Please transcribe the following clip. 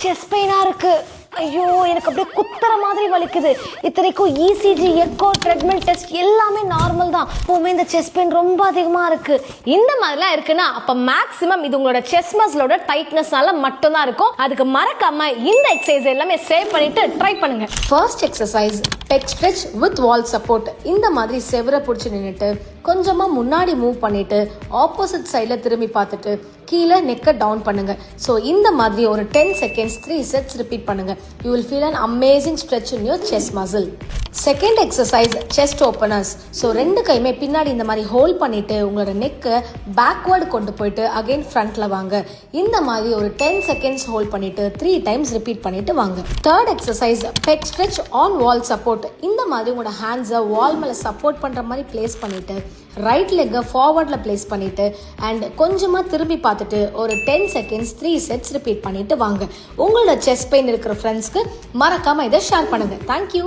Chest பெயினா இருக்கு. ஐயோ, எனக்கு அப்படியே குத்துற மாதிரி வலிக்குது. இத்தனைக்கும் இசிஜி, எக்கோ, ட்ரெட்மில் டெஸ்ட் எல்லாமே நார்மல் தான். எப்பவுமே இந்த செஸ்ட் பெயின் ரொம்ப அதிகமா இருக்கு. இந்த மாதிரிலாம் இருக்குன்னா அப்ப மேக்ஸிமம் இது உங்களோட செஸ்ட் மசிலோட டைட்னஸ்னால மட்டும்தான் இருக்கும். அதுக்கு மறக்காம இந்த எக்ஸசைஸ் எல்லாமே சேவ் பண்ணிட்டு ட்ரை பண்ணுங்க. First exercise back stretch with wall support. இந்த மாதிரி செவரை பிடிச்சி நின்றுட்டு கொஞ்சமா முன்னாடி மூவ் பண்ணிட்டு ஆப்போசிட் சைட்ல திரும்பி பார்த்துட்டு கீழே நெக்க டவுன் பண்ணுங்க. ஸோ இந்த மாதிரி ஒரு 10 செகண்ட்ஸ் 3 செட்ஸ் ரிப்பீட் பண்ணுங்க. You will feel an amazing stretch in your chest muscle. Second exercise chest openers. So 2 கையுமே பின்னாடி இந்த மாதிரி ஹோல்ட் பண்ணிட்டு உங்களோட நெக்கை பேக்வேர்டு கொண்டு போயிட்டு அகைன் ஃப்ரண்ட்ல வாங்க. இந்த மாதிரி ஒரு 10 செகண்ட்ஸ் ஹோல்ட் பண்ணிட்டு 3 டைம்ஸ் ரிப்பீட் பண்ணிட்டு வாங்க. Third exercise back stretch on wall support. இந்த மாதிரி உங்களோட ஹேண்ட்ஸை வால் மேலே சப்போர்ட் பண்ற மாதிரி பிளேஸ் பண்ணிட்டு ரைட் லெக்கை ஃபார்வர்டில் பிளேஸ் பண்ணிட்டு அண்ட் கொஞ்சமாக திரும்பி பார்த்துட்டு ஒரு 10 செகண்ட்ஸ் 3 செட்ஸ் ரிப்பீட் பண்ணிட்டு வாங்க. உங்களோட செஸ்ட் பெயின் இருக்கிற ஃப்ரெண்ட்ஸ்க்கு மறக்காம இதை ஷேர் பண்ணுங்க. தேங்க்யூ.